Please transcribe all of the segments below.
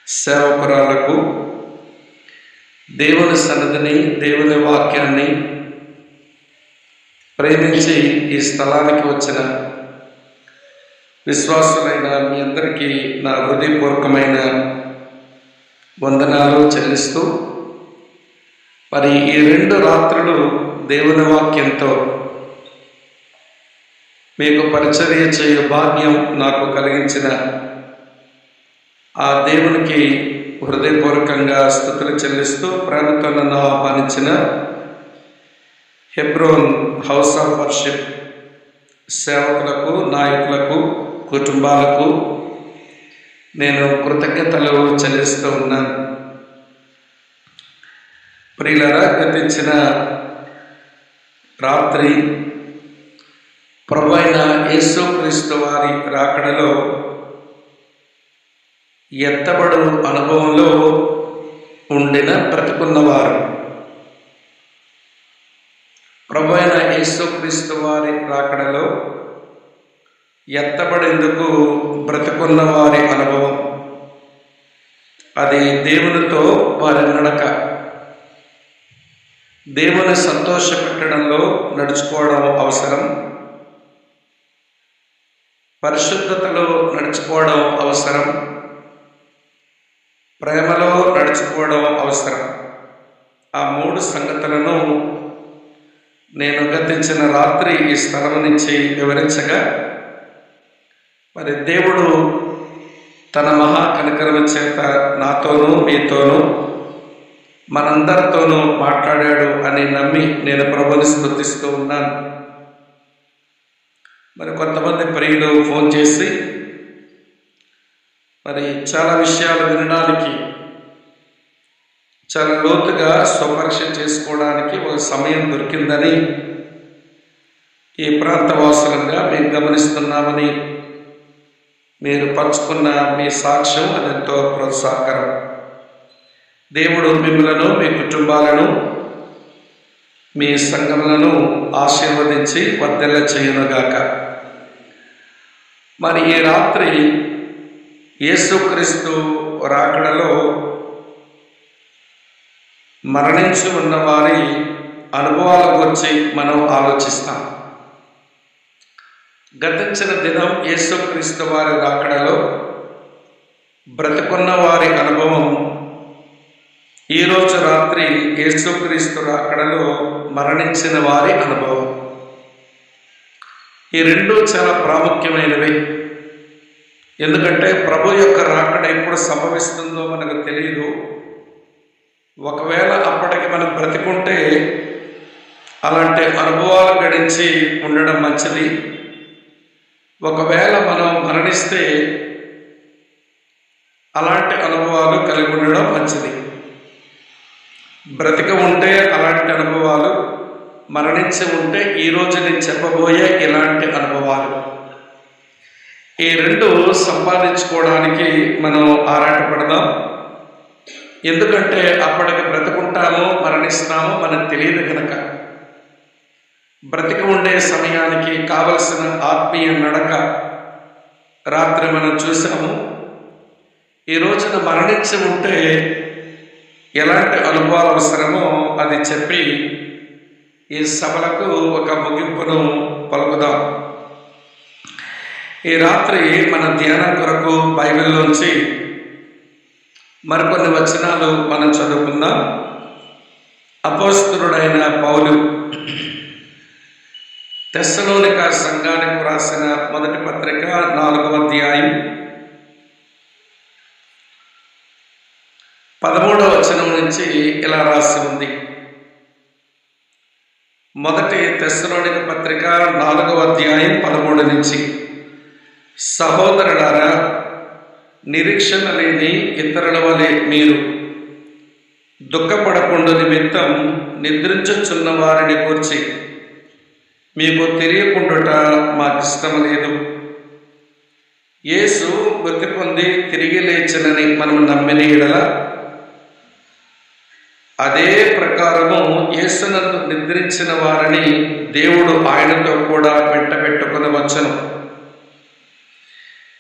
సేవకురాలకు దేవుని సన్నిధిని, దేవుని వాక్యాన్ని ప్రేమించి ఈ స్థలానికి వచ్చిన విశ్వాసులైన మీ అందరికీ నా హృదయపూర్వకమైన వందనాలు చెల్లిస్తూ, మరి ఈ 2 రాత్రులు దేవుని వాక్యంతో మీకు పరిచర్య చేయు భాగ్యం నాకు కలిగించిన ఆ దేవునికి హృదయపూర్వకంగా స్తుతులు చెల్లిస్తూ, ప్రేమతో నన్ను ఆహ్వానించిన హెబ్రోన్ హౌస్ ఆఫ్ వర్షిప్ సేవకులకు, నాయకులకు, కుటుంబాలకు నేను కృతజ్ఞతలు చెల్లిస్తూ ఉన్నాను. ప్రియులారా, గతించిన రాత్రి ప్రభువైన యేసుక్రీస్తు వారి రాకడలో ఎత్తబడు అనుభవంలో ఉండిన బ్రతుకున్నవారు, ప్రభువైన యేసుక్రీస్తు వారి రాకడలో ఎత్తబడేందుకు బ్రతుకున్న వారి అనుభవం, అది దేవునితో వారి నడక, దేవుని సంతోషపెట్టడంలో నడుచుకోవడం అవసరం, పరిశుద్ధతలో నడుచుకోవడం అవసరం, ప్రేమలో నడుచుకోవడం అవసరం. ఆ 3 సంగతులను నేను గతించిన రాత్రి ఈ స్థలం నుంచి వివరించగా, మరి దేవుడు తన మహా కనికరము చేత నాతోనూ మీతోనూ మనందరితోనూ మాట్లాడాడు అని నమ్మి నేను ప్రభువుని స్తుతిస్తూ ఉన్నాను. మరి కొంతమంది ప్రియులు ఫోన్ చేసి మరి చాలా విషయాలు వినడానికి, చాలా లోతుగా స్వపరీక్ష చేసుకోవడానికి ఒక సమయం దొరికిందని ఈ ప్రాంతవాసులంగా మేము గమనిస్తున్నామని మీరు పంచుకున్న మీ సాక్ష్యం అదెంతో ప్రోత్సాహకరం. దేవుడు మిమ్మలను, మీ కుటుంబాలను, మీ సంఘములను ఆశీర్వదించి వర్ధిల్ల చేయునుగాక. మరి ఈ రాత్రి యేసుక్రీస్తు రాకడలో మరణించి ఉన్న వారి అనుభవాల గురించి మనం ఆలోచిస్తాం. గతించిన దినం యేసుక్రీస్తు వారి రాకడలో బ్రతుకున్న వారి అనుభవం, ఈరోజు రాత్రి యేసుక్రీస్తు రాకడలో మరణించిన వారి అనుభవం. ఈ 2 చాలా ప్రాముఖ్యమైనవి. ఎందుకంటే ప్రభు యొక్క రాకడ ఎప్పుడు సంభవిస్తుందో మనకు తెలియదు. ఒకవేళ అప్పటికి మనం బ్రతికుంటే అలాంటి అనుభవాలు గడించి ఉండడం మంచిది. ఒకవేళ మనం మరణిస్తే అలాంటి అనుభవాలు కలిగి ఉండడం మంచిది. బ్రతిక ఉంటే అలాంటి అనుభవాలు, మరణించి ఉంటే ఈరోజు నేను చెప్పబోయే ఇలాంటి అనుభవాలు. ఈ 2 సంపాదించుకోవడానికి మనం ఆరాటపడదాం. ఎందుకంటే అప్పటికి బ్రతుకుంటామో మరణిస్తామో మనకు తెలియదు కనుక, బ్రతికి ఉండే సమయానికి కావలసిన ఆత్మీయ నడక రాత్రి మనం చూసాము. ఈ రోజున మరణించి ఉంటే ఎలాంటి అనుభవాలు అవసరమో అది చెప్పి ఈ సభలకు ఒక ముగింపును పలుకుదాం. ఈ రాత్రి మన ధ్యానం కొరకు బైబిల్లోంచి మరికొన్ని వచనాలు మనం చదువుకుందాం. అపోస్తలుడైన పౌలు తెస్సలోనిక సంఘానికి రాసిన మొదటి పత్రిక 4వ అధ్యాయం 13వ వచనం నుంచి ఇలా రాసి ఉంది. మొదటి తెస్సలోనిక పత్రిక 4వ అధ్యాయం 13 నుంచి, సహోదరులారా, నిరీక్షణ లేని ఇతరుల వలె మీరు దుఃఖపడకుండా నిమిత్తం నిద్రించుచున్న వారిని గూర్చి మీకు తెలియకుండుట మాకిష్టం లేదు. యేసు మృతి పొంది తిరిగి లేచినని మనం నమ్మిన యెడల అదే ప్రకారము యేసునందు నిద్రించిన వారిని దేవుడు ఆయనతో కూడా వెంట పెట్టుకుని వచ్చును.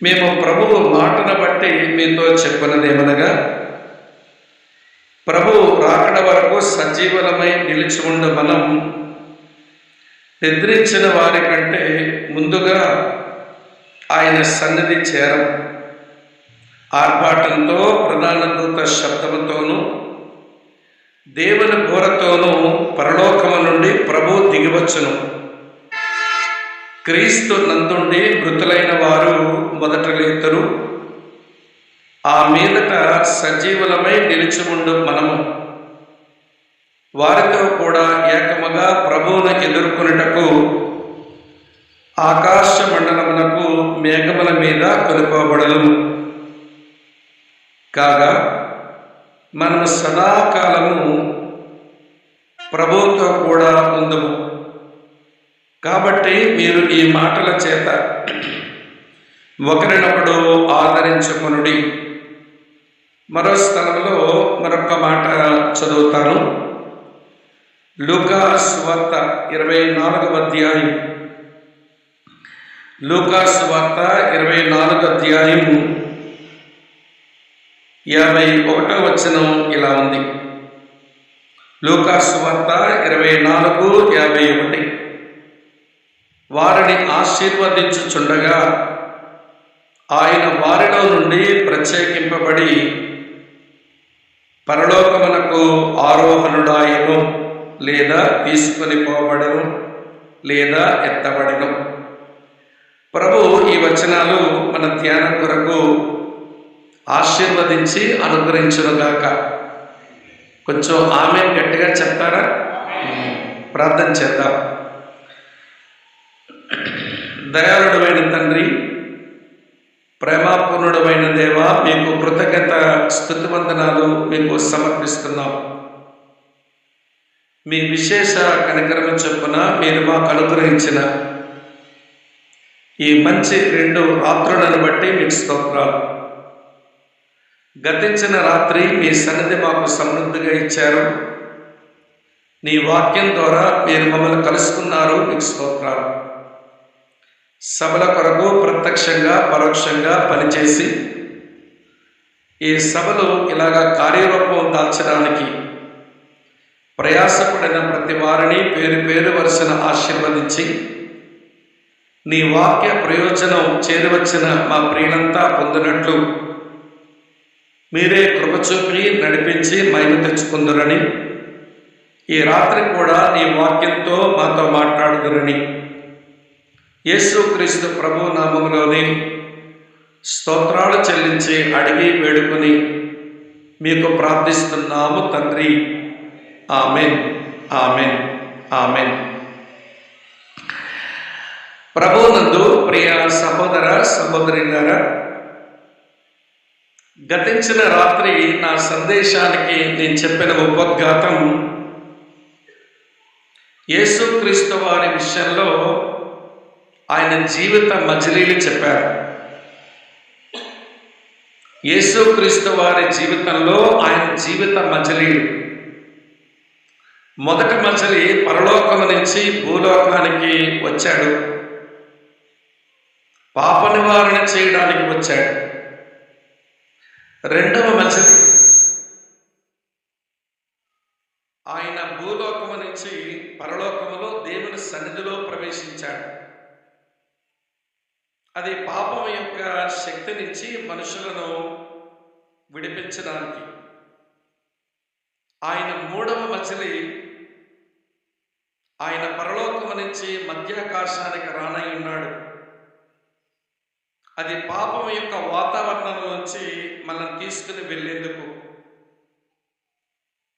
మేము ప్రభువు మాటను బట్టి మీతో చెప్పినదేమనగా, ప్రభు రాకడ వరకు సజీవులమై నిలిచి ఉండు మనం నిద్రించిన వారి కంటే ముందుగా ఆయన సన్నిధి చేరం. ఆర్భాటంతో, ప్రధాన దూత శబ్దముతోనూ, దేవుని బోరతోనూ పరలోకము నుండి ప్రభు దిగివచ్చును. క్రీస్తు నందుండి మృతులైన వారు మొదట లేతురు. ఆ మీదట సజీవులమై నిలిచి ఉండు మనము వారితో కూడా ఏకముగా ప్రభువును ఎదుర్కొనుటకు ఆకాశ మండలమునకు మేఘముల మీద కొనుకోబడము. కాగా మనము సదాకాలము ప్రభువుతో కూడా ఉందుము. కాబట్టి మీరు ఈ మాటల చేత ఒకరినొకడు ఆదరించుకొనుడి. మరో స్థలంలో మరొక మాట చదువుతాను. లూకా సువార్త 24వ అధ్యాయం. లూకా సువార్త 24వ అధ్యాయం 51వ వచనం ఇలా ఉంది. లూకా సువార్త 24:51. వారిని ఆశీర్వదించుచుండగా ఆయన వారిలో నుండి ప్రత్యేకింపబడి పరలోకమునకు ఆరోహణుడాయను, లేదా తీసుకొని పోబడను, లేదా ఎత్తబడను. ప్రభు ఈ వచనాలు మన ధ్యానం కొరకు ఆశీర్వదించి అనుగ్రహించునుగాక. కొంచెం ఆమె గట్టిగా చెప్తారా? ప్రార్థన చేద్దాం. దయాళుడమైన తండ్రి, ప్రేమాపూర్ణుడమైన దేవ, మీకు కృతజ్ఞత స్తుతివందనాలు మీకు సమర్పిస్తున్నాం. మీ విశేష కనికరము చొప్పున మీరు మాకు అనుగ్రహించిన ఈ మంచి 2 రాత్రులను బట్టి మీకు స్తోత్రాలు. గతించిన రాత్రి మీ సన్నిధి మాకు సమృద్ధిగా ఇచ్చారు. నీ వాక్యం ద్వారా మీరు మమ్మల్ని కలుసుకున్నారు. మీకు స్తోత్రాలు. సభల కొరకు ప్రత్యక్షంగా పరోక్షంగా పనిచేసి ఈ సభలు ఇలాగా కార్యరూపం దాల్చడానికి ప్రయాసపడిన ప్రతి వారిని పేరు పేరు వరుసన ఆశీర్వదించి నీ వాక్య ప్రయోజనం చేరువచ్చిన మా ప్రియులంతా పొందినట్లు మీరే కృప చూపి నడిపించి మహిమ తెచ్చుకుందురని, ఈ రాత్రి కూడా నీ వాక్యంతో మాతో మాట్లాడుదురని యేసుక్రీస్తు ప్రభు నామములోని స్తోత్రాలు చెల్లించి అడిగి వేడుకొని మీకు ప్రార్థిస్తున్నాము తండ్రి. Amen, amen, amen. ప్రభువునందు ప్రియ సహోదర సహోదరులారా, గతించిన రాత్రి నా సందేశానికి నేను చెప్పిన ఉపోద్ఘాతం యేసుక్రీస్తు వారి విషయంలో ఆయన జీవిత మజిలీలు చెప్పారు. యేసుక్రీస్తు వారి జీవితంలో ఆయన జీవిత మజిలీలు. మొదటి మజిలీ పరలోకం నుంచి భూలోకానికి వచ్చాడు, పాప నివారణ చేయడానికి వచ్చాడు. రెండవ మజిలీ ఆయన భూలోకము నుంచి పరలోకములో దేవుని సన్నిధిలో ప్రవేశించాడు. అది పాపం యొక్క శక్తి నుంచి మనుషులను విడిపించడానికి. ఆయన మూడవ మజిలీ ఆయన పరలోకము నుంచి మధ్యాకాశానికి రానై ఉన్నాడు. అది పాపం యొక్క వాతావరణం నుంచి మనం తీసుకుని వెళ్ళేందుకు.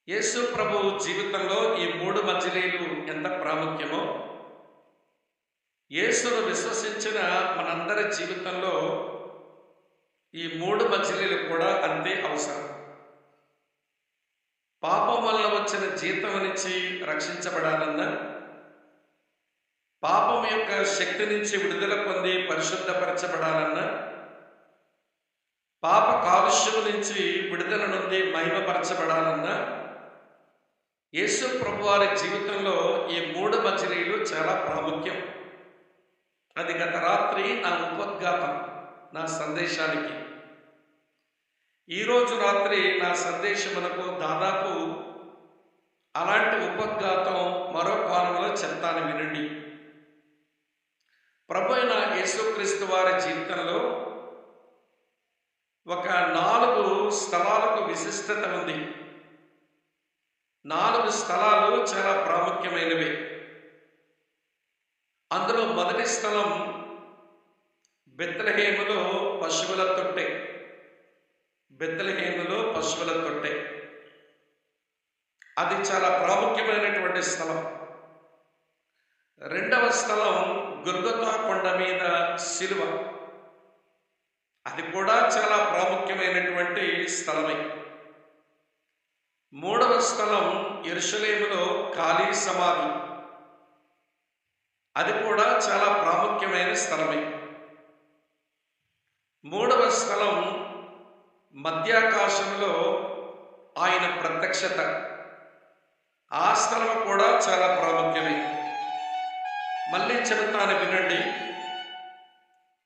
యేసు ప్రభు జీవితంలో ఈ 3 మజిలీలు ఎంత ప్రాముఖ్యమో, యేసును విశ్వసించిన మనందరి జీవితంలో ఈ 3 మజిలీలు కూడా అంతే అవసరం. పాపం వల్ల వచ్చిన జీతం నుంచి రక్షించబడాలన్నా, పాపం యొక్క శక్తి నుంచి విడుదల పొంది పరిశుద్ధపరచబడాలన్నా, పాప కాలుష్యం నుంచి విడుదల నుండి మహిమపరచబడాలన్నా, యేసు ప్రభువారి జీవితంలో ఈ 3 మజిలీలు చాలా ప్రాముఖ్యం. అది గత రాత్రి నా ఉపోద్ఘాతం. నా సందేశానికి. ఈరోజు రాత్రి నా సందేశమునకు దాదాపు అలాంటి ఉపద్ఘాతం మరో కోణంలో చెప్తాను, వినండి. ప్రభు అయిన యేసుక్రీస్తు వారి జీవితంలో ఒక 4 స్థలాలకు విశిష్టత ఉంది. 4 స్థలాలు చాలా ప్రాముఖ్యమైనవి. అందులో మొదటి స్థలం బెత్లెహేములో పశువుల తొట్టె. బెత్లెహేములో పశువుల తొట్టె అది చాలా ప్రాముఖ్యమైనటువంటి స్థలం. రెండవ స్థలం గొల్గొతా కొండ మీద శిలువ. అది కూడా చాలా ప్రాముఖ్యమైనటువంటి స్థలమే. మూడవ స్థలం యెరూషలేములో ఖాళీ సమాధి. అది కూడా చాలా ప్రాముఖ్యమైన స్థలమే. మూడవ స్థలం మధ్యాకాశంలో ఆయన ప్రత్యక్షత. ఆ స్థలం కూడా చాలా ప్రాముఖ్యమే. మళ్ళీ చెబుతాను, వినండి.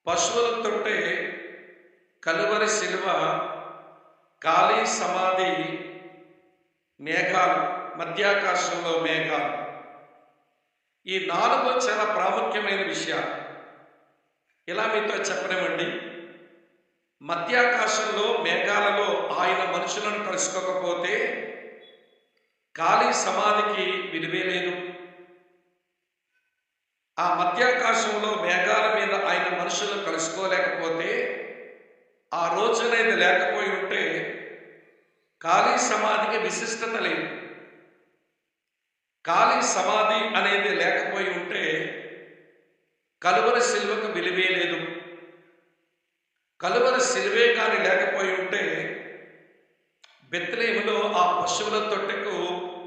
పశువుల తొట్టె, కలువరి శిలువ, ఖాళీ సమాధి, మేఘాలు, మధ్యాకాశంలో మేఘాలు. ఈ 4 చాలా ప్రాముఖ్యమైన విషయాలు. ఇలా మీతో చెప్పనివ్వండి. మధ్యాకాశంలో మేఘాలలో ఆయన మనుషులను కలుసుకోకపోతే ఖాళీ సమాధికి విలువే లేదు. ఆ మధ్యాకాశంలో మేఘాల మీద ఆయన మనుషులను కలుసుకోలేకపోతే, ఆ రోజునేది లేకపోయి ఉంటే ఖాళీ సమాధికి విశిష్టత లేదు. ఖాళీ సమాధి అనేది లేకపోయి ఉంటే కలువరి శిలువకు విలువే లేదు. కలువరి శిలువే కానీ లేకపోయి ఉంటే బెత్లెహేములో ఆ పశువుల తొట్టెకు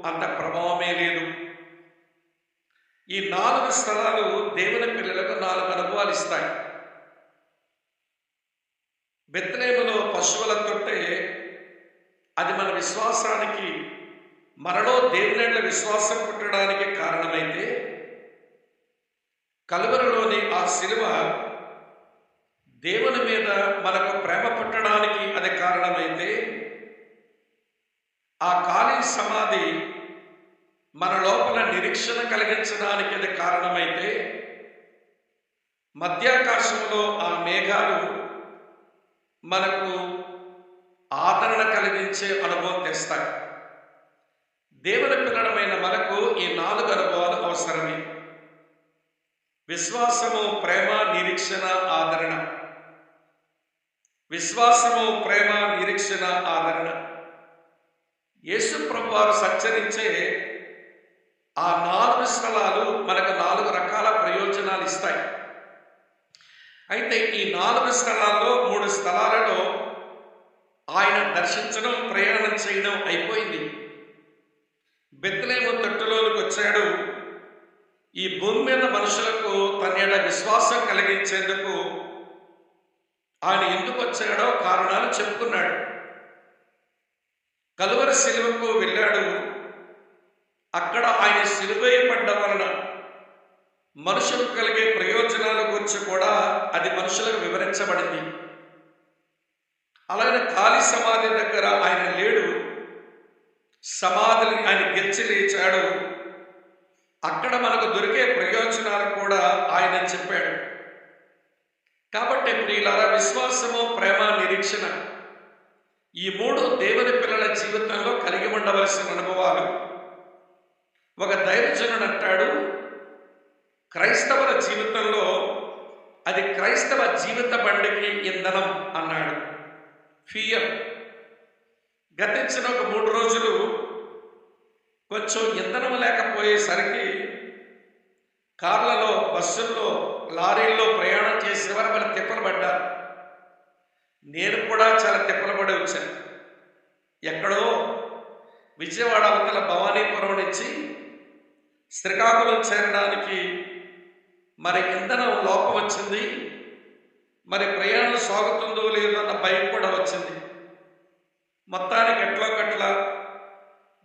అంత ప్రభావమే లేదు. ఈ 4 స్థలాలు దేవుని పిల్లలకు 4 అనుభవాలు ఇస్తాయి. బెత్లెహేములో పశువుల తొట్టె అది మన విశ్వాసానికి, మనలో దేవుని విశ్వాసం పుట్టడానికి కారణమైతే, కలువరిలోని ఆ శిలువ దేవుని మీద మనకు ప్రేమ పుట్టడానికి అది కారణమైతే, ఆ ఖాళీ సమాధి మన లోపల నిరీక్షణ కలిగించడానికి అది కారణమైతే, మధ్యాకాశంలో ఆ మేఘాలు మనకు ఆదరణ కలిగించే అనుభవం తెస్తాయి. దేవుని పిల్లలమైన మనకు ఈ 4 అనుభవాలు అవసరమే. విశ్వాసము, ప్రేమ, నిరీక్షణ, ఆదరణ. విశ్వాసము, ప్రేమ, నిరీక్షణ, ఆదరణ. యేసు ప్రభు వారు సంచరించే ఆ 4 స్థలాలు మనకు 4 రకాల ప్రయోజనాలు ఇస్తాయి. అయితే ఈ 4 స్థలాల్లో 3 స్థలాలలో ఆయన దర్శించడం, ప్రయాణం చేయడం అయిపోయింది. బెత్లెహేము తొట్టులోనికి వచ్చాడు. ఈ భూమి మీద మనుషులకు తన విశ్వాసం కలిగించేందుకు ఆయన ఎందుకు వచ్చాడో కారణాలు చెప్పుకున్నాడు. కలువరి శిలువకు వెళ్ళాడు. అక్కడ ఆయన శిలువేయబడ్డ వలన మనుషులకు కలిగే ప్రయోజనాల గురించి కూడా అది మనుషులకు వివరించబడింది. అలాగే ఖాళీ సమాధి దగ్గర ఆయన లేడు. సమాధిని ఆయన గెలిచి లేచాడు. అక్కడ మనకు దొరికే ప్రయోజనాలు కూడా ఆయన చెప్పాడు. కాబట్టి ప్రియులారా, విశ్వాసము, ప్రేమ, నిరీక్షణ, ఈ 3 దేవుని పిల్లల జీవితంలో కలిగి ఉండవలసిన అనుభవాలు. ఒక దైవజనుడు అంటాడు, క్రైస్తవుల జీవితంలో అది క్రైస్తవ జీవిత బండికి ఇంధనం అన్నాడు. ఫ్యూయల్. గతించిన ఒక 3 రోజులు కొంచెం ఇంధనం లేకపోయేసరికి కార్లలో, బస్సుల్లో, లారీల్లో ప్రయాణం చేసేవారు వాళ్ళు తిప్పలు పడ్డారు. నేను కూడా చాలా తిప్పలు పడి వచ్చాను. ఎక్కడో విజయవాడ అవతల భవానీపురం నుంచి శ్రీకాకుళం చేరడానికి మరి ఇంధనం లోపం వచ్చింది. మరి ప్రయాణం సాగుతుందో లేదో అన్న భయం కూడా వచ్చింది. మొత్తానికి ఎట్లో గట్లా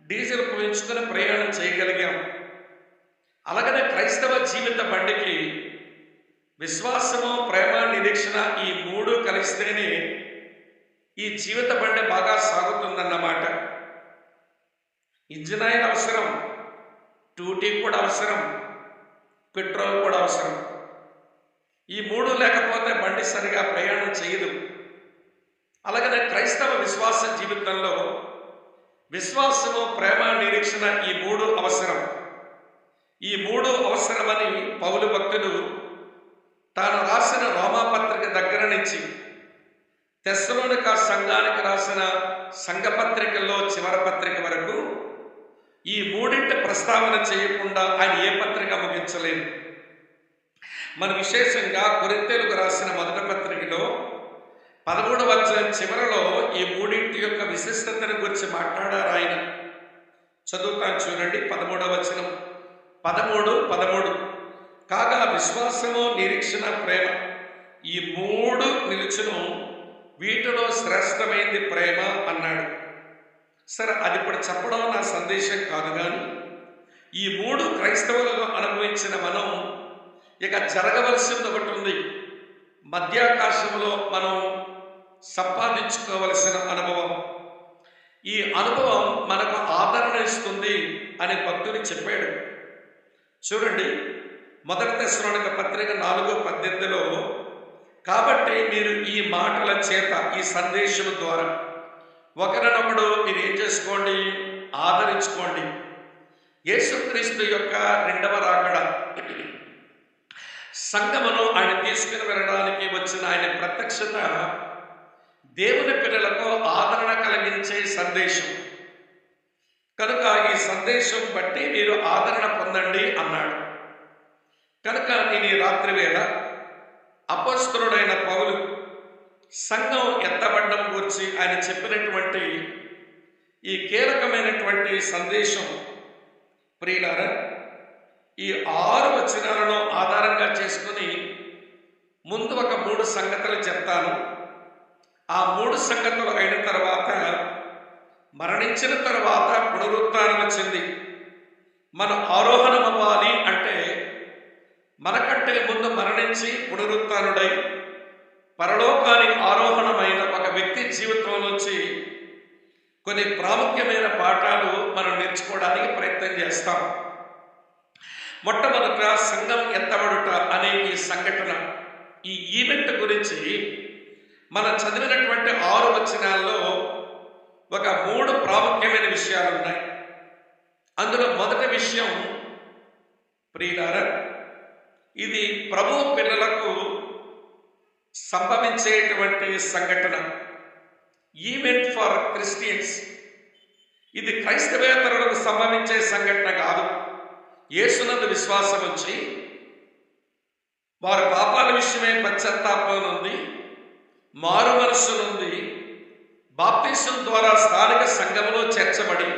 డీజిల్ పోయించుకొని ప్రయాణం చేయగలిగాం. అలాగనే క్రైస్తవ జీవిత బండికి విశ్వాసము, ప్రేమ, నిరీక్షణ ఈ మూడు కలిస్తేనే ఈ జీవిత బండి బాగా సాగుతుందన్నమాట. ఇంజిన్ ఆయిల్ అవసరం, టూటీ కూడా అవసరం, పెట్రోల్ కూడా అవసరం. ఈ మూడు లేకపోతే బండి సరిగా ప్రయాణం చేయదు. అలాగనే క్రైస్తవ విశ్వాస జీవితంలో విశ్వాసము, ప్రేమ, నిరీక్షణ ఈ మూడు అవసరం. ఈ మూడు అవసరమని పౌలు భక్తుడు తాను రాసిన రోమాపత్రిక దగ్గర నుంచి తెస్సలోనిక సంఘానికి రాసిన సంఘపత్రికల్లో చివరి పత్రిక వరకు ఈ మూడింటి ప్రస్తావన చేయకుండా ఆయన ఏ పత్రిక ముగించలేదు. మన విశేషంగా కొరింథీయులకు రాసిన మొదటి పత్రికలో 13వ అధ్యాయం చివరలో ఈ మూడింటి యొక్క విశిష్టతను గురించి మాట్లాడారు ఆయన. చదువుతాను చూడండి, 13వ వచనం 13 కాగా విశ్వాసము, నిరీక్షణ, ప్రేమ ఈ మూడు నిలుచును, వీటిలో శ్రేష్టమైంది ప్రేమ అన్నాడు. సరే, అది ఇప్పుడు చెప్పడం నా సందేశం కాదు, కానీ ఈ మూడు క్రైస్తవులుగా అనుభవించిన మనం ఇక జరగవలసింది ఒకటి ఉంది. మధ్యాకాశంలో మనం సంపాదించుకోవలసిన అనుభవం. ఈ అనుభవం మనకు ఆదరణ ఇస్తుంది అని భక్తుడు చెప్పాడు. చూడండి, మొదటి తెస్సలోనిక పత్రిక 4:18 కాబట్టి మీరు ఈ మాటల చేత, ఈ సందేశం ద్వారా ఒకరినొకడు మీరు ఏం చేసుకోండి, ఆదరించుకోండి. యేసుక్రీస్తు యొక్క రెండవ రాకడ, సంఘమును ఆయన తీసుకుని వెళ్ళడానికి వచ్చిన ఆయన ప్రత్యక్షత దేవుని పిల్లలకు ఆదరణ కలిగించే సందేశం కనుక ఈ సందేశం బట్టి మీరు ఆదరణ పొందండి అన్నాడు. కనుక నేను ఈ రాత్రి వేళ అపొస్తలుడైన పౌలు సంఘం ఎత్తబడ్డం గురించి ఆయన చెప్పినటువంటి ఈ కీలకమైనటువంటి సందేశం, ప్రియులారా, ఈ 6 వచనాలను ఆధారంగా చేసుకుని ముందు ఒక 3 సంగతులు చెప్తాను. ఆ 3 సంగతులు అయిన తర్వాత, మరణించిన తర్వాత పునరుత్థానం వచ్చింది. మనం ఆరోహణం అవ్వాలి అంటే మనకంటే ముందు మరణించి పునరుత్థానుడై పరలోకానికి ఆరోహణమైన ఒక వ్యక్తి జీవితం నుంచి కొన్ని ప్రాముఖ్యమైన పాఠాలు మనం నేర్చుకోవడానికి ప్రయత్నం చేస్తాం. మొట్టమొదట సంఘం ఎత్తబడుట అనే ఈ సంఘటన, ఈ ఈవెంట్ గురించి మనం చదివినటువంటి 6 వచనాల్లో ఒక 3 ప్రాముఖ్యమైన విషయాలు ఉన్నాయి. అందులో మొదటి విషయం, ప్రియులారా, ఇది ప్రభు పిల్లలకు సంభవించేటువంటి సంఘటన, ఈవెంట్ ఫర్ క్రిస్టియన్స్. ఇది క్రైస్తవేతరులకు సంభవించే సంఘటన కాదు. యేసునందు విశ్వాసం వచ్చి వారి పాపాల విషయమే పశ్చాత్తాపం ఉంది, మారు మనస్సు నుండి బాప్తిసం ద్వారా స్థానిక సంఘములో చేర్చబడి,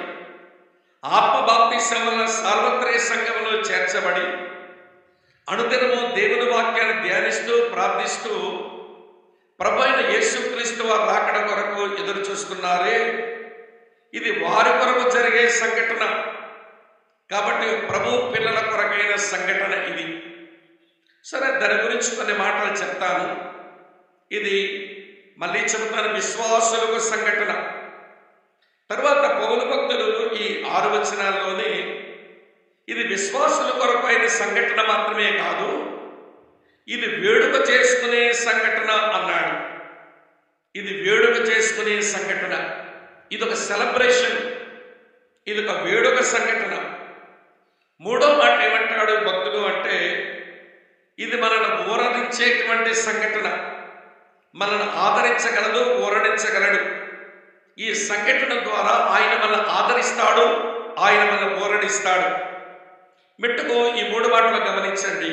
ఆత్మ బాప్తిసం వలన సార్వత్రిక సంఘములో చేర్చబడి, అనుదినము దేవుని వాక్యాన్ని ధ్యానిస్తూ ప్రార్థిస్తూ ప్రభువైన యేసుక్రీస్తు వారి రాకడ కొరకు ఎదురు చూస్తున్నారే, ఇది వారి కొరకు జరిగే సంఘటన. కాబట్టి ప్రభు పిల్లల కొరకైన సంఘటన ఇది. సరే, దాని గురించి కొన్ని మాటలు చెప్తాను. ఇది మళ్ళీ చెబుతాను, విశ్వాసులకు సంఘటన. తర్వాత పౌలు భక్తులు ఈ 6 వచనాల్లోనే ఇది విశ్వాసుల కొరకు అయిన సంఘటన మాత్రమే కాదు, ఇది వేడుక చేసుకునే సంఘటన అన్నాడు. ఇది వేడుక చేసుకునే సంఘటన, ఇదొక సెలబ్రేషన్, ఇదొక వేడుక సంఘటన. మూడో మాట ఏమంటాడు భక్తుడు అంటే, ఇది మనల్ని ఊరడించేటువంటి సంఘటన, మనల్ని ఆదరించగలదు, ఊరడించగలడు. ఈ సంఘటన ద్వారా ఆయన మనల్ని ఆదరిస్తాడు, ఆయన మనల్ని ఊరడిస్తాడు. మెట్టుకు ఈ 3 మాటలు గమనించండి.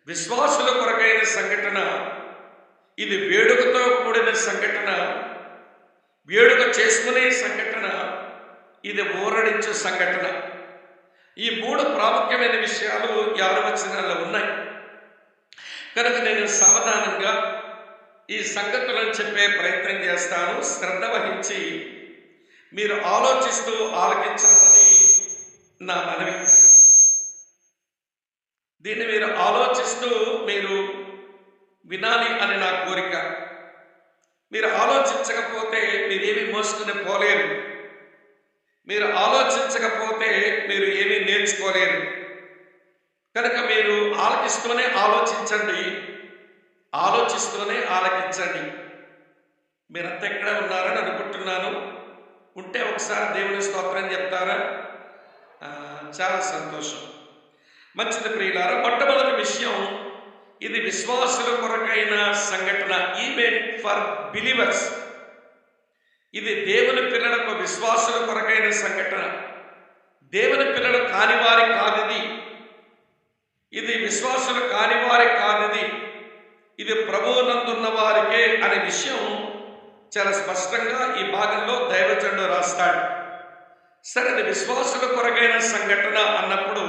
విశ్వాసుల కొరకైన సంఘటన, ఇది వేడుకతో కూడిన సంఘటన, వేడుక చేసుకునే సంఘటన, ఇది ఊరడించే సంఘటన. ఈ 3 ప్రాముఖ్యమైన విషయాలు 6 వచనాల్లో ఉన్నాయి. కనుక నేను సావధానంగా ఈ సంగతులను చెప్పే ప్రయత్నం చేస్తాను. శ్రద్ధ వహించి మీరు ఆలోచిస్తూ ఆలకించాలని నా మనవి. దీన్ని మీరు ఆలోచిస్తూ మీరు వినాలి అని నా కోరిక. మీరు ఆలోచించకపోతే మీరేమీ మోసుకుని పోలేరు. మీరు ఆలోచించకపోతే మీరు ఏమీ నేర్చుకోలేరు. కనుక మీరు ఆలకిస్తూనే ఆలోచించండి, ఆలోచిస్తూనే ఆలకించండి. మీరంతా ఎక్కడ ఉన్నారని అనుకుంటున్నాను. ఉంటే ఒకసారి దేవుని స్తోత్రం చెప్తారా? చాలా సంతోషం. మంచిది ప్రియులారా. మొట్టమొదటి విషయం, ఇది విశ్వాసుల కొరకైన సంఘటన, ఈవెంట్ ఫర్ బిలీవర్స్. ఇది దేవుని పిల్లలకు, విశ్వాసుల కొరకైన సంఘటన. దేవుని పిల్లలు కానివారి కాదిది. ఇది విశ్వాసులు కానివారి కాదిది. ఇది ప్రభువునందున్న వారికే అనే విషయం చాలా స్పష్టంగా ఈ భాగంలో దైవజనుడు రాస్తాడు. సరే, ఇది విశ్వాసుల కొరకైన సంఘటన అన్నప్పుడు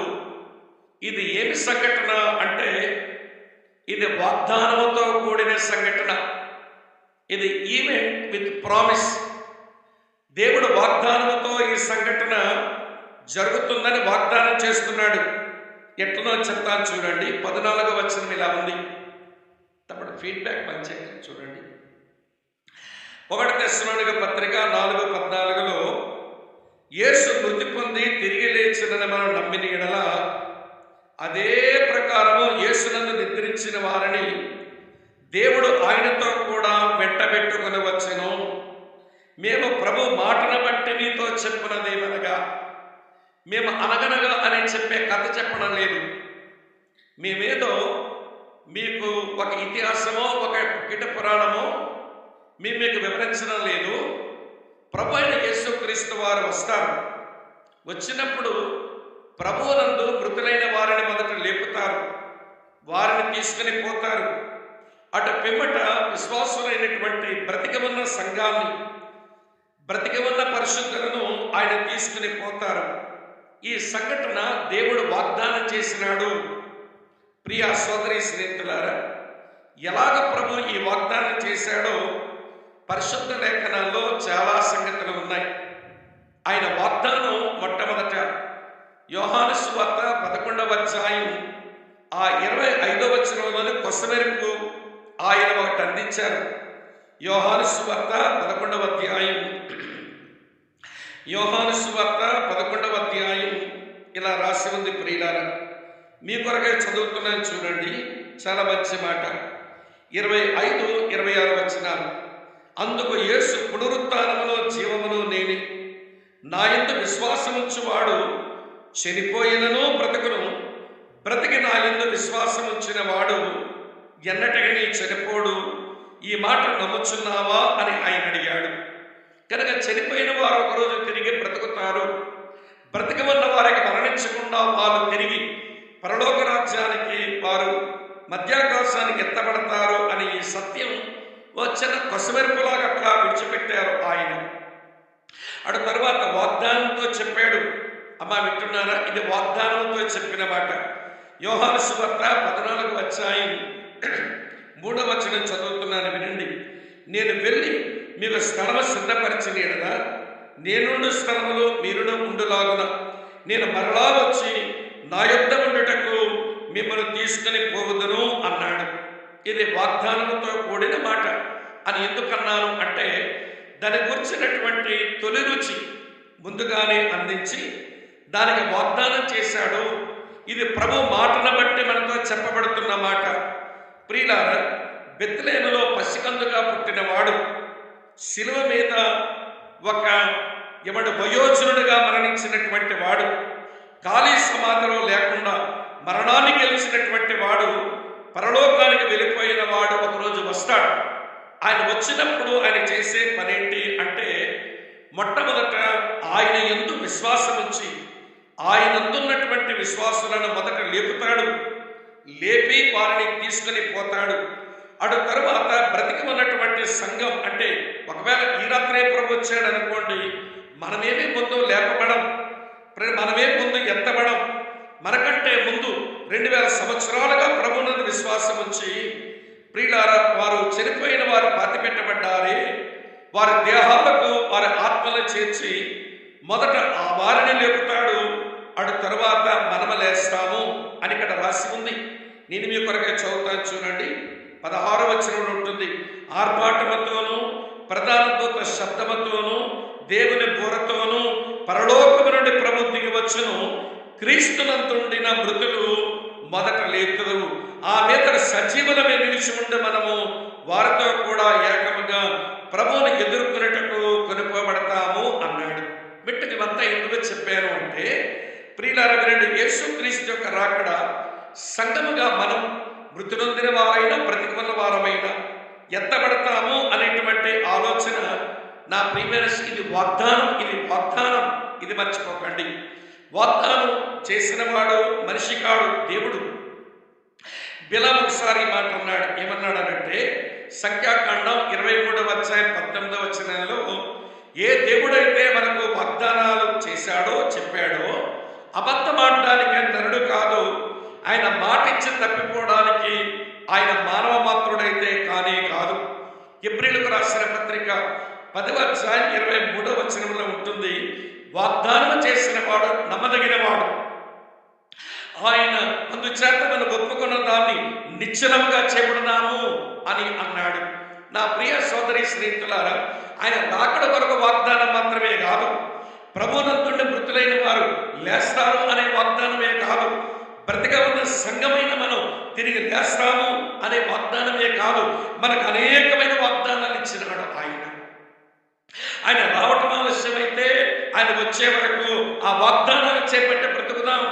ఇది ఏమి సంఘటన అంటే, ఇది వాగ్దానముతో కూడిన సంఘటన. ఇది ఈవెంట్ విత్ ప్రామిస్. దేవుడు వాగ్దానముతో ఈ సంఘటన జరుగుతుందని వాగ్దానం చేస్తున్నాడు. ఎట్లనో చెప్తాను చూడండి. 14వ వచనం ఇలా ఉంది. తప్పుడు ఫీడ్బ్యాక్ పంచేయండి చూడండి. 1 తెస్సలోనిక పత్రిక 4:14లో యేసు మృతి పొంది తిరిగి లేచినని మనం నమ్మిన యెడల అదే ప్రకారము యేసునందు నిద్రించిన వారిని దేవుడు ఆయనతో కూడా వెంటబెట్టుకుని వచ్చెను. మేము ప్రభు మాటను బట్టి మీతో చెప్పినదేమనగా, మేము అనగనగా అని చెప్పే కథ చెప్పడం లేదు. మేమేదో మీకు ఒక ఇతిహాసమో ఒక కిట పురాణమో మీకు వివరించడం లేదు. ప్రభు అయిన యేసుక్రీస్తు వారు వస్తారు. వచ్చినప్పుడు ప్రభువునందు మృతులైన వారిని మొదట లేపుతారు, వారిని తీసుకుని పోతారు. అటు పిమ్మట విశ్వాసులైనటువంటి బ్రతికి ఉన్న సంఘాన్ని, బ్రతికి ఉన్న పరిశుద్ధులను ఆయన తీసుకుని పోతారు. ఈ సంఘటన దేవుడు వాగ్దానం చేసినాడు. ప్రియ సోదరి స్నేహితులారా, ఎలాగ ప్రభు ఈ వాగ్దానం చేశాడో పరిశుద్ధ లేఖనాల్లో చాలా సంగతులు ఉన్నాయి. ఆయన వాగ్దానం మొట్టమొదట యోహాను సువార్త 11వ అధ్యాయం 25వ వచనంలోని కొసమెరుపు ఆయన ఒకటి అందించారు. యోహాను సువార్త 11వ అధ్యాయం, యోహాను సువార్త 11వ అధ్యాయం ఇలా రాసి ఉంది. ప్రియులారా, మీ కొరకే చదువుతున్నాను చూడండి. చాలా మంచి మాట. 25, 26 వచనాలు. అందుకు యేసు, పునరుత్థానమును జీవమును నేనే. నా యందు విశ్వాసముంచువాడు చనిపోయినను బ్రతుకును, బ్రతికి నా యందు విశ్వాసముంచిన వాడు ఎన్నటికీ చనిపోడు. ఈ మాట నమ్ముచున్నావా అని ఆయన అడిగాడు. కనుక చనిపోయిన వారు ఒకరోజు తిరిగి బ్రతుకుతారు. బ్రతికి ఉన్న వారికి మరణించకుండా వారు తిరిగి పరలోక రాజ్యానికి, వారు మధ్యాకాశానికి ఎత్తబడతారు అని ఈ సత్యం వచ్చిన కొసమెరుపులాగా అట్లా విడిచిపెట్టారు ఆయన. అటు తర్వాత వాగ్దానంతో చెప్పాడు. అమ్మా వింటున్నారా? ఇది వాగ్దానంతో చెప్పిన మాట. యోహాను సువార్త 14వ అధ్యాయం 3వ వచనం చదువుతున్నాను, వినండి. నేను వెళ్ళి మీకు స్థలము సిద్ధపరిచిన యెడల నేనుండు స్థలములో మీరును ఉండులాగున నేను మరలా వచ్చి నా యొద్ద ఉండుటకు మిమ్మల్ని తీసుకుని పోవదును అన్నాడు. ఇది వాగ్దానంతో కూడిన మాట అని ఎందుకన్నాను అంటే, దాని గురించినటువంటి తొలి రుచి ముందుగానే అందించి దానికి వాగ్దానం చేశాడు. ఇది ప్రభు మాటను బట్టి మనతో చెప్పబడుతున్న మాట. ప్రియులారా, బెత్లెహేములో పసికందుగా పుట్టినవాడు శిలువ మీద ఒక వయోజనుడిగా మరణించినటువంటి వాడు, ఖాళీ సమాధిలో లేకుండా మరణాన్ని గెలిచినటువంటి వాడు, పరలోకానికి వెళ్ళిపోయిన వాడు ఒకరోజు వస్తాడు. ఆయన వచ్చినప్పుడు ఆయన చేసే పనేంటి అంటే, మొట్టమొదట ఆయన యందు విశ్వాసం ఉంచి ఆయనందున్నటువంటి విశ్వాసులను మొదట లేపుతాడు. లేపి వారిని తీసుకుని పోతాడు. అటు తరువాత బ్రతికి ఉన్నటువంటి సంఘం, అంటే ఒకవేళ ఈ రాత్రే ప్రభు వచ్చాడు అనుకోండి, మనమేమీ ముందు లేపబడం, మనమే ముందు ఎత్తబడం. మనకంటే ముందు 2000 సంవత్సరాలుగా ప్రభువునందు విశ్వాసం ఉంచి ప్రియులారా, వారు చనిపోయిన వారు పాతిపెట్టబడ్డారే, వారి దేహాలకు వారి ఆత్మలను చేర్చి మొదట ఆ వారిని లేపుతాడు. అటు తరువాత మనము లేస్తాము. అని ఇక్కడ రాసి ఉంది. నేను మీ కొరకే చదువుతాను చూడండి. 16వ వచనంలో ఉంటుంది, ఆర్భాటముతోనూ ప్రధాన దూత శబ్దముతోనూ దేవుని బూరతోనూ పరలోకము నుండి ప్రభు దిగి వచ్చును. క్రీస్తునంతుండిన మృతులు మొదట లేతురు. ఆ మీద సజీవులమే నిలిచి ఉండి మనము వారితో కూడా ఏకముగా ప్రభువుని ఎదుర్కొనేటకు కొనుకోబడతాము అన్నాడు. బిడ్డకి ఇవంతా ఎందుకు చెప్పాను అంటే, ప్రియులారా వినండి, యేసుక్రీస్తు యొక్క రాకడ సంఘముగా మనం మృతులొందిన వారైనా బ్రతికున్న వారమైనా ఎత్తబడతాము అనేటువంటి ఆలోచన నా ప్రియమైన, ఇది వాగ్దానం, ఇది మర్చిపోకండి. వాగ్దానం చేసిన వాడు మనిషి కాడు, దేవుడు. బిలాము ఒకసారి మాట అన్నాడు. ఏమన్నాడనంటే, సంఖ్యాకాండం 23వ అధ్యాయం 19వ వచనంలో, ఏ దేవుడైతే మనకు వాగ్దానాలు చేశాడో చెప్పాడో అబద్ధమాడడానికి ఆయన నరుడు కాదు, ఆయన మాట ఇచ్చి తప్పిపోవడానికి ఆయన మానవ మాత్రుడైతే కానే కాదు. హెబ్రీయులకు రాసిన పత్రిక 10వ అధ్యాయం 23వ వచనంలో ఉంటుంది, వాగ్దానం చేసిన వాడు నమ్మదగిన వాడు, ఆయన అందుచేత మనం ఒప్పుకున్న దాన్ని నిశ్చలంగా చేపడదాము అని అన్నాడు. నా ప్రియ సోదరి స్నేహితులారా, ఆయన రాకడ కొరకు వాగ్దానం మాత్రమే కాదు, ప్రభునందుండి మృతులైన వారు లేస్తారు అనే వాగ్దానమే కాదు, బ్రతిగా ఉన్న సంఘమైన మనం తిరిగి లేస్తాము అనే వాగ్దానమే కాదు, మనకు అనేకమైన వాగ్దానాలు ఇచ్చినాడు ఆయన రావటం ఆలస్యమైతే ఆయన వచ్చే వరకు ఆ వాగ్దానాలు చేపట్టి బ్రతుకుదాం.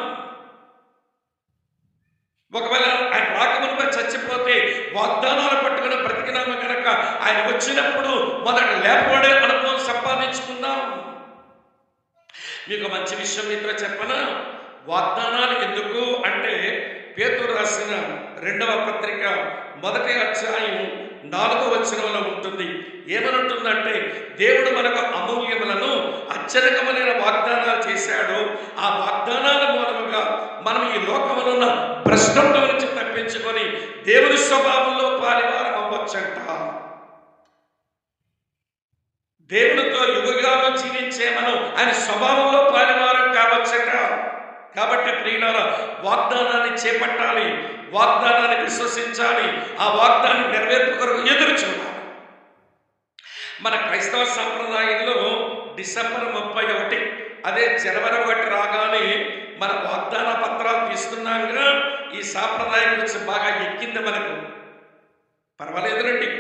ఒకవేళ ఆయన రాకమునుపై చచ్చిపోతే వాగ్దానాలు పట్టుకుని బ్రతికినాము కనుక ఆయన వచ్చినప్పుడు మొదట లేపబడే అనుభవం సంపాదించుకుందాం. మీకు మంచి విషయం మీతో చెప్పనా? వాగ్దానాలు ఎందుకు అంటే, పేతురు రాసిన 2వ పత్రిక 1వ అధ్యాయం 4వ వచనంలో ఉంటుంది. ఏమనుంటుందంటే, దేవుడు మనకు అమూల్యములను అత్యధికమైన వాగ్దానాలు చేశాడు. ఆ వాగ్దానాల మూలముగా మనం ఈ లోకములో ఉన్న భ్రష్టత్వం నుంచి తప్పించుకొని దేవుని స్వభావంలో పాలివారం అవ్వచ్చంట. దేవునితో యుగగాలు జీవించే మనం ఆయన స్వభావంలో పాలివారం కావచ్చట. కాబట్టి ప్రియులారా, వాగ్దానాన్ని చేపట్టాలి, వాగ్దానాన్ని విశ్వసించాలి, ఆ వాగ్దానం నెరవేర్పు కొరకు ఎదురు చూడాలి. మన క్రైస్తవ సంప్రదాయంలో డిసెంబర్ 31, అదే జనవరి 1 రాగానే మన వాగ్దాన పత్రాలు తీసుకున్నాక ఈ సాంప్రదాయం గురించి బాగా ఎక్కింది మనకు. పర్వాలేదునండి.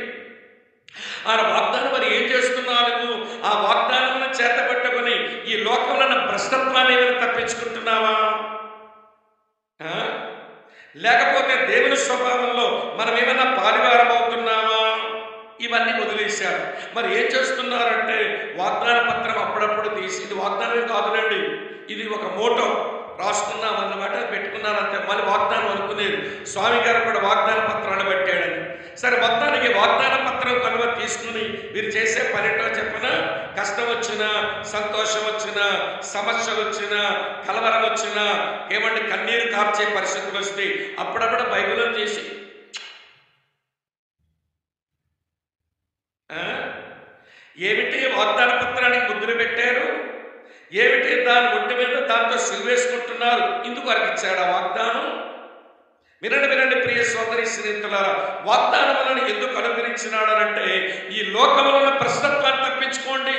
ఆ వాగ్దానం మరి ఏం చేస్తున్నావు? ఆ వాగ్దానం చేత పట్టుకొని ఈ లోకంలో భ్రష్టత్వాన్ని ఏమైనా తప్పించుకుంటున్నావా? లేకపోతే దేవుని స్వభావంలో మనం ఏమైనా పాలివారం అవుతున్నామా? ఇవన్నీ వదిలేశారు. మరి ఏం చేస్తున్నారంటే, వాగ్దాన పత్రం అప్పుడప్పుడు తీసి, ఇది వాగ్దానం కాదునండి, ఇది ఒక మోటో రాసుకున్నాం అన్నమాట, పెట్టుకున్నారంటే మళ్ళీ వాగ్దానం అనుకునేది. స్వామి గారు కూడా వాగ్దాన పత్రాన్ని పెట్టాడని. సరే, మొత్తానికి వాగ్దాన పత్రం కనుక తీసుకుని మీరు చేసే పనిటో చెప్పిన, కష్టం వచ్చినా, సంతోషం వచ్చినా, సమస్య వచ్చినా, కలవరం వచ్చినా, ఏమంటే కన్నీరు కార్చే పరిస్థితులు వస్తే అప్పుడప్పుడు బైబిల్లో చేసి ఏమిటి వాగ్దాన పత్రానికి ముద్దులు పెట్టారు, ఏమిటి దాని ఒంటి మీద దాంతో సిలువేసుకుంటున్నారు, ఇందుకు వారికి ఇచ్చాడు ఆ వాగ్దానం. వినండి ప్రియ సోదరి స్నేహితులారా, వాగ్దానం వలన ఎందుకు అనుగ్రహించినాడనంటే, ఈ లోకములో ప్రశ్నత్వాన్ని తప్పించుకోండి,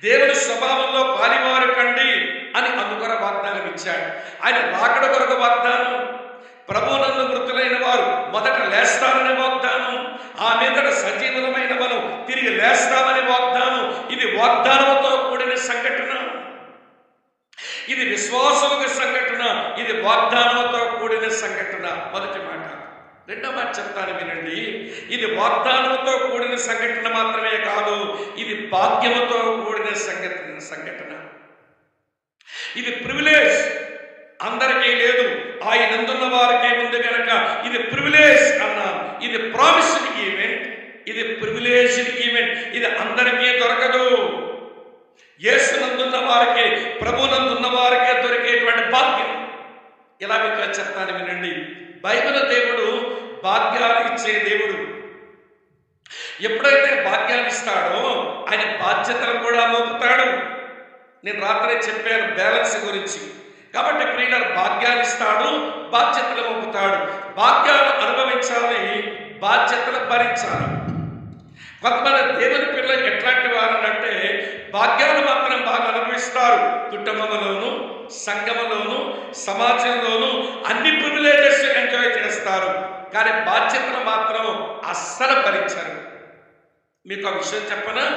దేవుని స్వభావంలో పాలివారు కండి అని అందుకొర వాగ్దానం ఇచ్చాడు. ఆయన రాకడ కొరకు వాగ్దానం, ప్రభువునందు మృతులైన వారు మొదట లేస్తారనే వాగ్దానం, ఆ మీదట సజీవులమైన మనం తిరిగి లేస్తామనే వాగ్దానం. ఇది వాగ్దానంతో కూడిన సంఘటన, ఇది విశ్వాసముగా సంఘటన, ఇది వాగ్దానంతో కూడిన సంఘటన. మొదటి మాట. రెండో మాట చెప్తాను వినండి. ఇది వాగ్దానంతో కూడిన సంఘటన మాత్రమే కాదు, ఇది భాగ్యముతో కూడిన సంఘటన. ఇది ప్రివిలేజ్, అందరికీ లేదు, ఆయన అందున్న వారికే ఉంది కనుక ఇది ప్రివిలేజ్ అన్నాను. ఇది ప్రామిస్డ్ ఈవెంట్, ఇది ప్రివిలేజ్డ్ ఈవెంట్, ఇది అందరికీ దొరకదు. యేసునందున్న వారికే, ప్రభునందున్న వారికే దొరికేటువంటి భాగ్యం. ఇలా మీకు చెప్తాను వినండి. బైబిల్ దేవుడు భాగ్యాలు ఇచ్చే దేవుడు. ఎప్పుడైతే భాగ్యాలు ఇస్తాడో ఆయన బాధ్యతలు కూడా మోపుతాడు. నేను రాత్రి చెప్పాను బ్యాలెన్స్ గురించి. కాబట్టి ప్రియులారా, భాగ్యాన్ని ఇస్తాడు, బాధ్యతలు మోపుతాడు. భాగ్యాలు అనుభవించాలి, బాధ్యతలు భరించాలి. కొంతమంది దేవుని పిల్లలు ఎట్లాంటి వారనంటే భాగ్యాలు మాత్రం బాగా అనుభవిస్తారు. కుటుంబంలోను, సంఘంలోను, సమాజంలోను అన్ని ప్రివిలేజెస్ ఎంజాయ్ చేస్తారు, కానీ బాధ్యతలు మాత్రం అస్సలు భరించరు. మీకు ఆ విషయం చెప్పనా?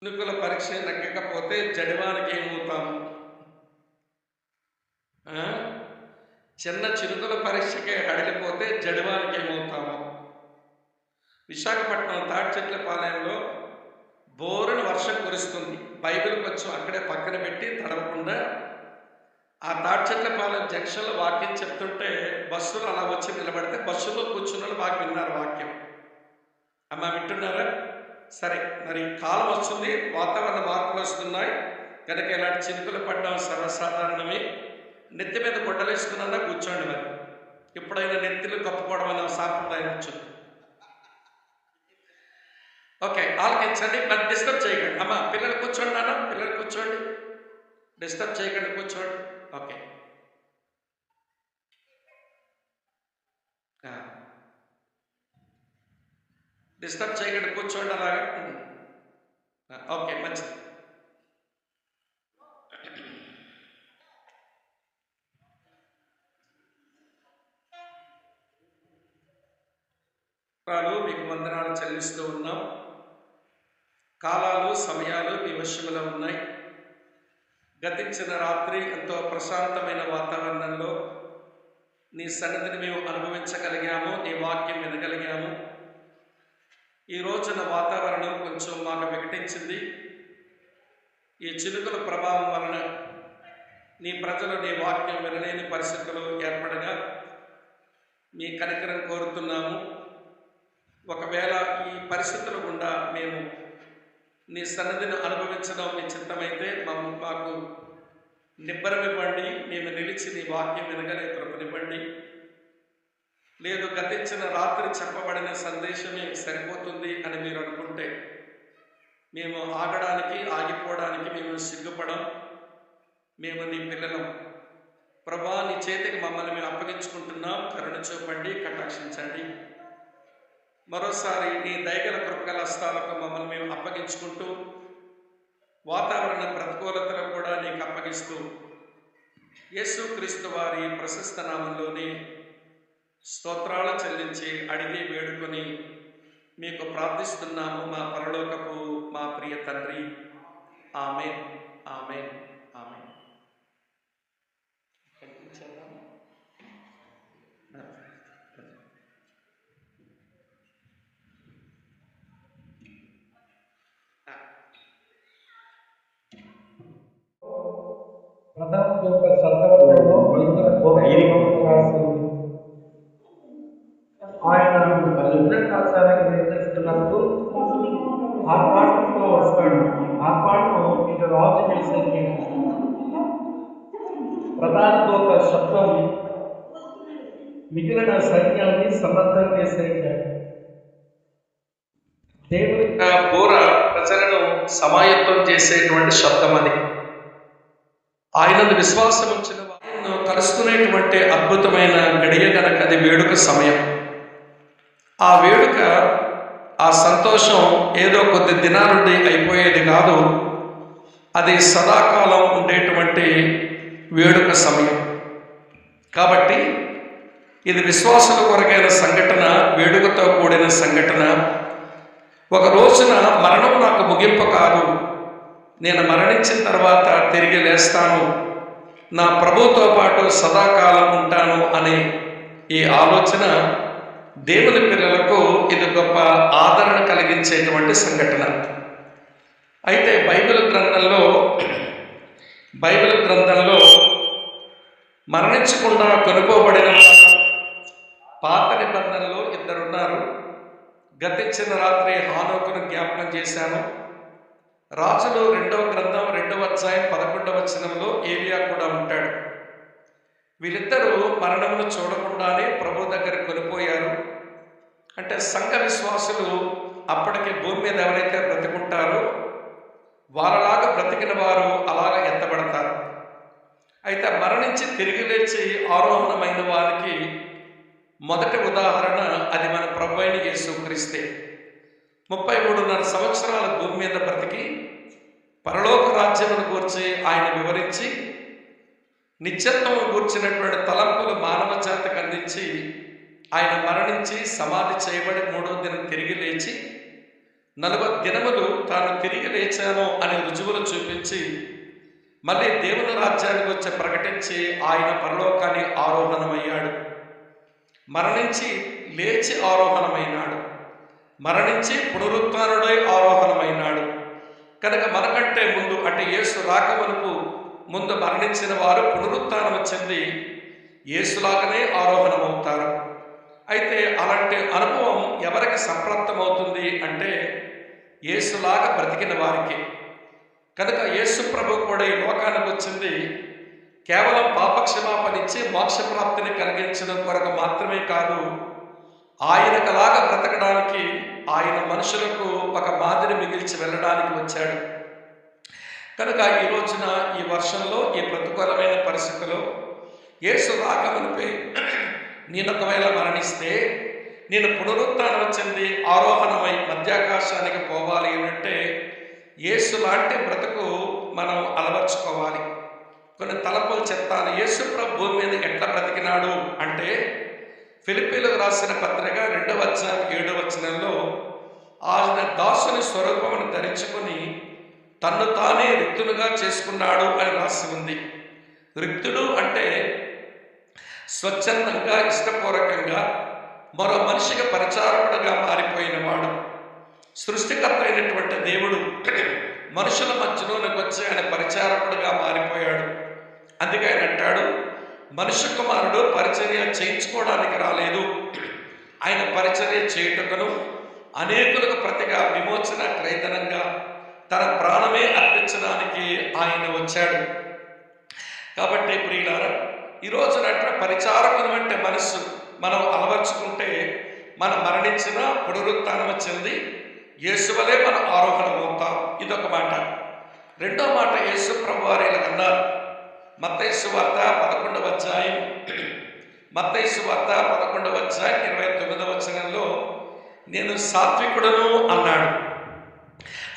చినుకుల పరీక్ష నెగ్గకపోతే జడివానికి ఏమవుతాము? చిన్న చినుకుల పరీక్షకే హడిలిపోతే జడివానికి ఏమవుతాము? విశాఖపట్నం తాడిచెట్లపాలెంలో బోరుని వర్షం కురుస్తుంది. బైబిల్ కొంచెం అక్కడే పక్కన పెట్టి తడవకుండా ఆ తాడిచెట్లపాలెం జంక్షన్లో వాక్యం చెప్తుంటే బస్సులు అలా వచ్చి నిలబడితే బస్సులో కూర్చున్న బాగా విన్నారు వాక్యం. అమ్మ వింటున్నారా? సరే, మరి కాలం వస్తుంది, వాతావరణ మార్పులు వస్తున్నాయి కనుక ఇలాంటి చినుకులు పడడం సర్వసాధారణమే. నెత్తి మీద గుడ్డలేసుకున్నా కూర్చోండి. మరి ఎప్పుడైనా నెత్తిలు కప్పుకోవడం అనే సాంప్రదాయం వచ్చింది. ఓకే, ఆలకించండి, మరి డిస్టర్బ్ చేయకండి. అమ్మ పిల్లలు కూర్చోండి, నాన్న పిల్లలు కూర్చోండి, డిస్టర్బ్ చేయకండి, కూర్చోండి. ఓకే, డిస్టర్బ్ చేయకండి, కూర్చోండి అలాగా. ఓకే, మంచిది. మీకు వందనాలు చెల్లిస్తూ ఉన్నాం. కాలాలు సమయాలు మీ వశములో ఉన్నాయి. గతించిన రాత్రి ఎంతో ప్రశాంతమైన వాతావరణంలో నీ సన్నిధిని మేము అనుభవించగలిగాము, నీ వాక్యం వినగలిగాము. ఈ రోజున వాతావరణం కొంచెం మాకు వికటించింది. ఈ చినుకుల ప్రభావం వలన నీ ప్రజలు నీ వాక్యం వినలేని పరిస్థితులు ఏర్పడగా మీ కనికరం కోరుతున్నాము. ఒకవేళ ఈ పరిస్థితుల గుండా మేము నీ సన్నిధిని అనుభవించడం మీ చిత్తమైతే మాకు నిబ్బరమివ్వండి. మేము నిలిచి నీ వాక్యం వినగలే కృపనివ్వండి. లేదు గతించిన రాత్రి చెప్పబడిన సందేశమే సరిపోతుంది అని మీరు అనుకుంటే మేము ఆగడానికి, ఆగిపోవడానికి మేము సిగ్గుపడం. మేము నీ పిల్లలం ప్రభా, నీ చేతికి మమ్మల్ని మేము అప్పగించుకుంటున్నాం. కరుణ చూపండి, కటాక్షించండి. మరోసారి నీ దయగల కృపగల హస్తాలకు మమ్మల్ని మేము అప్పగించుకుంటూ వాతావరణ ప్రతికూలతలు కూడా నీకు అప్పగిస్తూ యేసుక్రీస్తు వారి ప్రశస్త నామంలోనే స్తోత్రాలు చెల్లించి అడిగి వేడుకొని మీకు ప్రార్థిస్తున్నాము మా పరలోకపు మా ప్రియ తండ్రి. ఆమేన్, ఆమేన్, ఆమేన్. ప్రధాన సందర్భంలో ఆయన ఉపన్యాసానికి నిర్ణయిస్తున్నప్పుడు ఆ పాటతో వస్తాడు. ఆ పాటను ఇది రాజు చేసేది ప్రధాన ఒక శబ్దం మిగిలిన సైన్యాన్ని సమర్థం చేసేది. దేవుని బోర ప్రజలను సమాయత్తం చేసేటువంటి శబ్దం అది. ఆయనను విశ్వాసం ఉంచిన వారిని కలుసుకునేటువంటి అద్భుతమైన గడియ కనుక అది వేడుక సమయం. ఆ వేడుక, ఆ సంతోషం ఏదో కొద్ది దినాలుండి అయిపోయేది కాదు. అది సదాకాలం ఉండేటువంటి వేడుక సమయం. కాబట్టి ఇది విశ్వాసుల కొరకైన సంఘటన, వేడుకతో కూడిన సంఘటన. ఒక రోజున మరణం నాకు ముగింపు కాదు, నేను మరణించిన తర్వాత తిరిగి లేస్తాను, నా ప్రభుతో పాటు సదాకాలం ఉంటాను అనే ఈ ఆలోచన దేవుని పిల్లలకు ఇది గొప్ప ఆదరణ కలిగించేటువంటి సంఘటన. అయితే బైబిల్ గ్రంథంలో మరణించకుండా కొనుక్కోబడిన పాత నిబంధనలో ఇద్దరున్నారు. గతించిన రాత్రి హానోకును జ్ఞాపకం చేశాను. రాజులు 2వ గ్రంథం 2వ అధ్యాయం 11వ వచనంలో ఏలియా కూడా ఉంటాడు. వీళ్ళిద్దరూ మరణమును చూడకుండానే ప్రభు దగ్గర కొనిపోయారు. అంటే సంఘ విశ్వాసులు అప్పటికి భూమి మీద ఎవరైతే బ్రతికుంటారో వారిలాగా బ్రతికిన వారు అలాగ ఎత్తబడతారు. అయితే మరణించి తిరిగి లేచి ఆరోహణమైన వారికి మొదటి ఉదాహరణ అది మన ప్రభు అయిన యేసుక్రీస్తే. 33.5 సంవత్సరాల భూమి మీద బ్రతికి పరలోక రాజ్యమును గూర్చి ఆయన వివరించి నిత్యత్వము గూర్చినటువంటి తలంపులు మానవ జాతికి అందించి ఆయన మరణించి సమాధి చేయబడి 3వ దినం తిరిగి లేచి 40 దినములు తాను తిరిగి లేచాను అనే రుజువులు చూపించి మళ్ళీ దేవుని రాజ్యానికి వచ్చి ప్రకటించి ఆయన పరలోకాన్ని ఆరోహణమయ్యాడు. మరణించి లేచి ఆరోహణమైనాడు. మరణించి పునరుత్థానుడై ఆరోహణమైనాడు. కనుక మనకంటే ముందు అంటే యేసు రాకమునుపు ముందు మరణించిన వారు పునరుత్థానం చెంది యేసులాగానే ఆరోహణమవుతారు. అయితే అలాంటి అనుభవం ఎవరికి సంప్రాప్తమవుతుంది అంటే యేసులాగా బ్రతికిన వారికి. కనుక యేసు ప్రభు కూడా ఈ లోకానికి వచ్చింది కేవలం పాపక్షమాపణించి మోక్షప్రాప్తిని కలిగించడం కొరకు మాత్రమే కాదు, ఆయనకలాగా బ్రతకడానికి ఆయన మనుషులకు ఒక మాదిరి మిగిల్చి వెళ్ళడానికి వచ్చాడు. కనుక ఈ రోజున ఈ వర్షంలో ఈ ప్రతికూలమైన పరిస్థితిలో యేసు రాకమునిపై నేను ఒకవేళ మరణిస్తే నేను పునరుత్థానం చెంది ఆరోహణమై మధ్యాకాశానికి పోవాలి అంటే యేసు లాంటి బ్రతుకు మనం అలవర్చుకోవాలి. కొన్ని తలపులు చెప్తాను. యేసు ప్రభు భూమి మీద ఎట్లా బ్రతికినాడు అంటే ఫిలిప్పీలకు రాసిన పత్రిక 2వ అధ్యాయం 7వ వచనంలో ఆయన దాసుని స్వరూపమును ధరించుకొని తన్ను తానే రిక్తునుగా చేసుకున్నాడు అని రాసి ఉంది. రిక్తుడు అంటే స్వచ్ఛందంగా ఇష్టపూర్వకంగా మరో మనిషికి పరిచారకుడుగా మారిపోయిన వాడు. సృష్టికర్త అయినటువంటి దేవుడు మనుషుల మధ్యలోనికి వచ్చి ఆయన పరిచారకుడుగా మారిపోయాడు. అందుకే ఆయన అంటాడు, మనుష్య కుమారుడు పరిచర్య చేయించుకోవడానికి రాలేదు, ఆయన పరిచర్య చేయుటకును అనేకులకు ప్రతిగా విమోచన క్రయధనంగా తన ప్రాణమే అర్పించడానికి ఆయన వచ్చాడు. కాబట్టి ప్రియులారా, ఈ రోజున పరిచారకుని అంటే మనస్సు మనం అలవర్చుకుంటే మనం మరణించిన పునరుత్థానం చెంది యేసు వలె మనం ఆరోహణం అవుతాం. ఇదొక మాట. రెండో మాట యేసు ప్రభు వారు ఇలా అన్నారు. మత్తయి సువార్త 11వ అధ్యాయం 29వ వచనంలో నేను సాత్వికుడను అన్నాడు.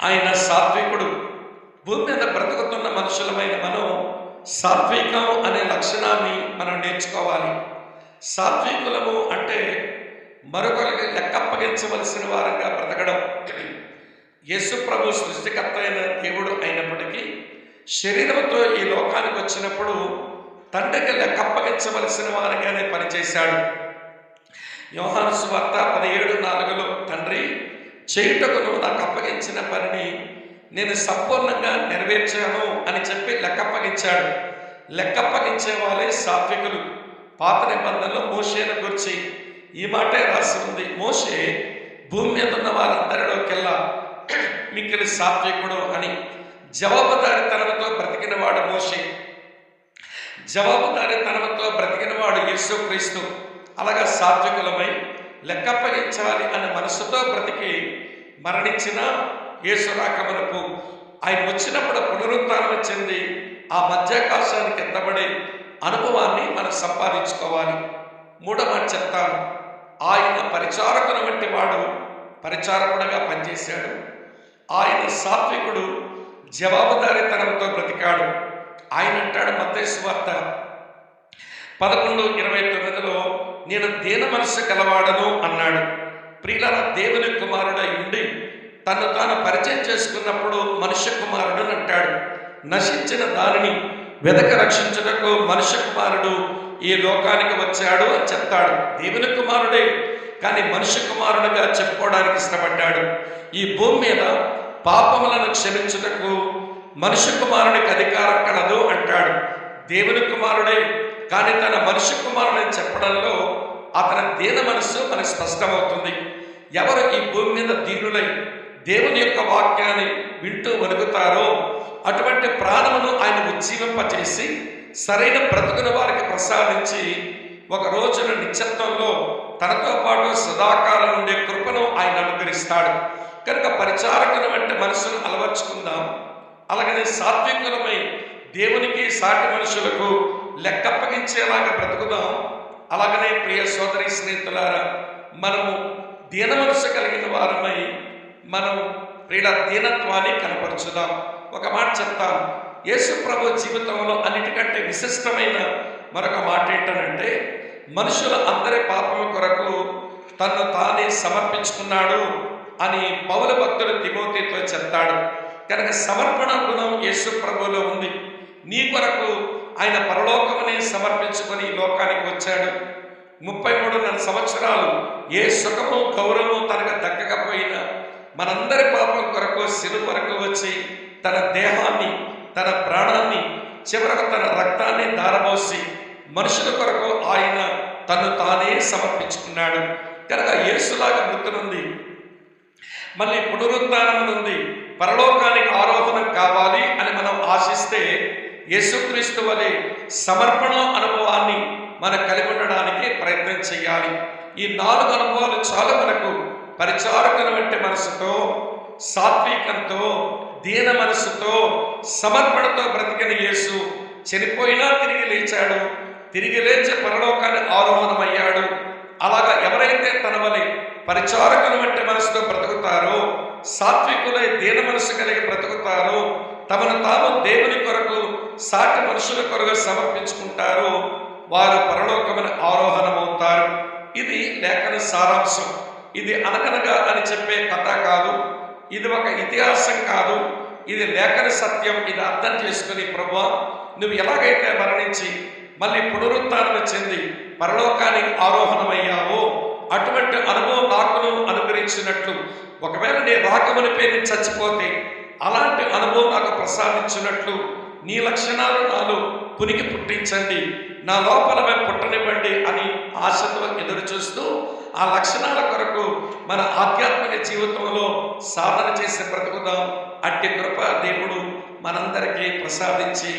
ఆయన సాత్వికుడు. భూమి మీద బ్రతుకుతున్న మనుషులమైన మనం సాత్వికం అనే లక్షణాన్ని మనం నేర్చుకోవాలి. సాత్వికులము అంటే మరొకరికి లెక్కప్పగించవలసిన వారంగా బ్రతకడం. యేసు ప్రభు సృష్టికర్త అయిన దేవుడు అయినప్పటికీ శరీరంతో ఈ లోకానికి వచ్చినప్పుడు తండ్రికి లెక్కప్పగించవలసిన వారిగానే పనిచేశాడు. యోహాను సువార్త 17:4 తండ్రి చేయుటకు నువ్వు నాకు అప్పగించిన పనిని నేను సంపూర్ణంగా నెరవేర్చాను అని చెప్పి లెక్కప్పగించాడు. లెక్కప్పగించే వాళ్ళే సాత్వికులు. పాత నిబంధనలో మోషేను గురించి ఈ మాటే రాసి ఉంది. మోషే భూమి మీద ఉన్న వారందరిలోకెల్లా మిక్కిలి సాత్వికుడు అని. జవాబుదారితనంతో బ్రతికిన వాడు మోషే, జవాబుదారితనంతో బ్రతికిన వాడు యేసుక్రీస్తు. అలాగా సాత్వికులమై లెక్కప్పగించాలి అనే మనసుతో బ్రతికి మరణించిన యేసు రాకమునకు ఆయన వచ్చినప్పుడు పునరుత్థానం చెంది ఆ మధ్యాకాశానికి ఎత్తబడే అనుభవాన్ని మనం సంపాదించుకోవాలి. మూడో మాట చెప్తాను. ఆయన పరిచారకుని వంటి వాడు పరిచారకుడుగా పనిచేశాడు. ఆయన సాత్వికుడు, జవాబుదారీతనంతో బ్రతికాడు. ఆయన అంటాడు మత్తయి సువార్త 11:29 నేను దీన మనస్సు గలవాడను అన్నాడు. ప్రియులారా, దేవుని కుమారుడై ఉండి తను తాను పరిచయం చేసుకున్నప్పుడు మనుష్య కుమారుడు అంటాడు. నశించిన దానిని వెదక రక్షించుటకు మనుష్య కుమారుడు ఈ లోకానికి వచ్చాడు అని చెప్తాడు. దేవుని కుమారుడే, కానీ మనుష్య కుమారుడుగా చెప్పుకోవడానికి ఇష్టపడ్డాడు. ఈ భూమి మీద పాపములను క్షమించుటకు మనుష్య కుమారునికి అధికారం కలదు అంటాడు. దేవుని కుమారుడే, కానీ తన మనుష్య కుమారుడని చెప్పడంలో అతని దీన మనస్సు మనకు స్పష్టమవుతుంది. ఎవరు ఈ భూమి మీద దీనులై దేవుని యొక్క వాక్యాన్ని వింటూ వణుకుతారో అటువంటి ప్రాణమును ఆయన ఉజ్జీవింపచేసి సరైన బ్రతుకుని వారికి ప్రసాదించి ఒక రోజున నిత్యత్వంలో తనతో పాటు సదాకాలం ఉండే కృపను ఆయన అనుగ్రహిస్తాడు. కనుక పరిచారకులు అంటే మనసును అలవర్చుకుందాం. అలాగనే సాత్వికులమై దేవునికి సాటి మనుషులకు లెక్కప్పగించేలాగా బ్రతుకుదాం. అలాగనే ప్రియ సోదరి స్నేహితులారా, మనము దీన మనసు కలిగిన వారమై మనం ప్రియుల దీనత్వాన్ని కనపరచుదాం. ఒక మాట చెప్తాం, యేసు ప్రభు జీవితంలో అన్నిటికంటే విశిష్టమైన మరొక మాట ఏంటనంటే, మనుషుల అందరి పాపము కొరకు తను తానే సమర్పించుకున్నాడు అని పౌలు భక్తుడు తిమోతితో చెప్తాడు. కనుక సమర్పణ గుణం యేసు ప్రభువులో ఉంది. నీ కొరకు ఆయన పరలోకమునే సమర్పించుకొని లోకానికి వచ్చాడు. 33 సంవత్సరాలు ఏ సుఖము గౌరవము తనకు దక్కకపోయినా మనందరి పాపం కొరకు శిలువ వరకు వచ్చి తన దేహాన్ని, తన ప్రాణాన్ని, చివరకు తన రక్తాన్ని ధారపోసి మనుషుల కొరకు ఆయన తను తానే సమర్పించుకున్నాడు. కనుక యేసులాగా మృతునుంది, మళ్ళీ పునరుద్ధానం నుండి పరలోకానికి ఆరోహణం కావాలి అని మనం ఆశిస్తే యేసుక్రీస్తు వలె సమర్పణ అనుభవాన్ని మనం కలిగి ఉండడానికి ప్రయత్నం చేయాలి. ఈ 4 అనుభవాలు చాలా మనకు పరిచారకుల వంటి మనసుతో, సాత్వికంతో, దీన మనసుతో, సమర్పణతో బ్రతికిన యేసు చనిపోయినా తిరిగి లేచాడు, తిరిగి లేచి పరలోకాన్ని ఆరోహణమయ్యాడు. అలాగా ఎవరైతే తన వలె పరిచారకుల వంటి మనసుతో బ్రతుకుతారో, సాత్వికులై దీన మనసు కలిగి బ్రతుకుతారో, తమను తాము దేవుని కొరకు సాటి మనుషుల కొరకు సమర్పించుకుంటారో వారు పరలోకమున ఆరోహణమవుతారు. ఇది లేఖన సారాంశం. ఇది అనగనగా అని చెప్పే కథ కాదు, ఇది ఒక ఇతిహాసం కాదు, ఇది లేఖన సత్యం. ఇది అర్థం చేసుకుని, ప్రభువా నువ్వు ఎలాగైతే మరణించి మళ్ళీ పునరుత్థానం చెంది పరలోకానికి ఆరోహణమయ్యావో అటువంటి అనుభవం నాకును అనుగ్రహించినట్లు, ఒకవేళ నీ రాకమునిపై నేను చచ్చిపోతే అలాంటి అనుభవం నాకు ప్రసాదించినట్లు నీ లక్షణాలు నాలో పునికి పుట్టించండి, నా లోపల పుట్టనివ్వండి అని ఆశతో ఎదురు చూస్తూ ఆ లక్షణాల కొరకు మన ఆధ్యాత్మిక జీవితంలో సాధన చేసి బ్రతుకుదాం. అట్టి కృప దేవుడు మనందరికీ ప్రసాదించి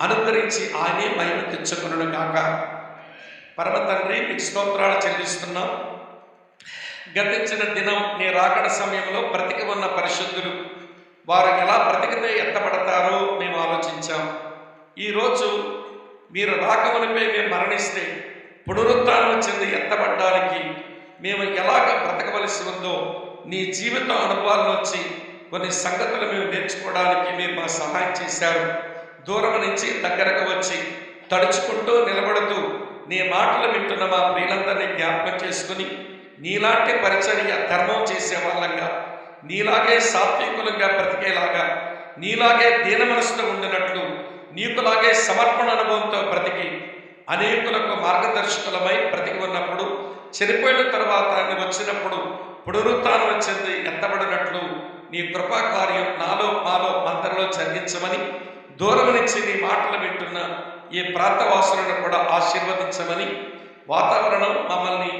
అనుగ్రహించి ఆయనే మహిమ తెచ్చుకొనును గాక. పరమ తండ్రి, మీకు స్తోత్రాలు చెల్లిస్తున్నాం. గతించిన దినం నీ రాకడ సమయంలో బ్రతికి ఉన్న పరిశుద్ధులు వారు ఎలా బ్రతికితే ఎత్తబడతారో మేము ఆలోచించాం. ఈరోజు మీరు రాకమునిపై మేము మరణిస్తే పునరుత్థానం చెంది ఎత్తబడ్డానికి మేము ఎలాగ బ్రతకవలసి ఉందో నీ జీవిత అనుభవాల నుంచి కొన్ని సంగతులు మేము నేర్చుకోవడానికి మీరు మా సహాయం చేశారు. దూరం నుంచి దగ్గరకు వచ్చి తడుచుకుంటూ నిలబడుతూ నీ మాటలు వింటున్న మా ప్రియులందరినీ జ్ఞాపకం చేసుకుని నీలాంటి పరిచర్య ధర్మం చేసే వాళ్ళంగా, నీలాగే సాత్వికులంగా బ్రతికేలాగా, నీలాగే దీన మనసుతో ఉండినట్లు, నీకులాగే సమర్పణ అనుభవంతో బ్రతికి అనేకులకు మార్గదర్శకులమై బ్రతికి ఉన్నప్పుడు, చనిపోయిన తర్వాత వచ్చినప్పుడు పునరుత్థానం చెంది ఎత్తబడినట్లు నీ కృపా కార్యం నాలో మాలో అందరిలో జరిగించమని, దూరం నుంచి నీ మాటలు వింటున్న ఈ ప్రాంతవాసులను కూడా ఆశీర్వదించమని. వాతావరణం మమ్మల్ని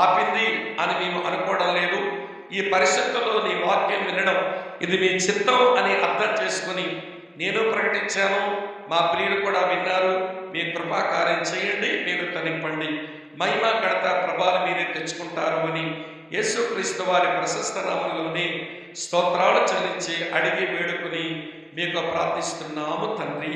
ఆపింది అని మేము అనుకోవడం లేదు. ఈ పరిస్థితుల్లో నీ వాక్యం వినడం ఇది మీ చిత్తం అని అర్థం చేసుకుని నేను ప్రకటించాను, మా ప్రియులు కూడా విన్నారు. మీ కృపాకార్యం చేయండి, మీరు తనింపండి. మహిమ ఘనత ప్రభావాలు మీరే తెచ్చుకుంటారు అని యేసుక్రీస్తు వారి ప్రశస్త నామంలోనే స్తోత్రాలు చెల్లించి అడిగి వేడుకుని మీకు ప్రార్థిస్తున్నాము తండ్రి.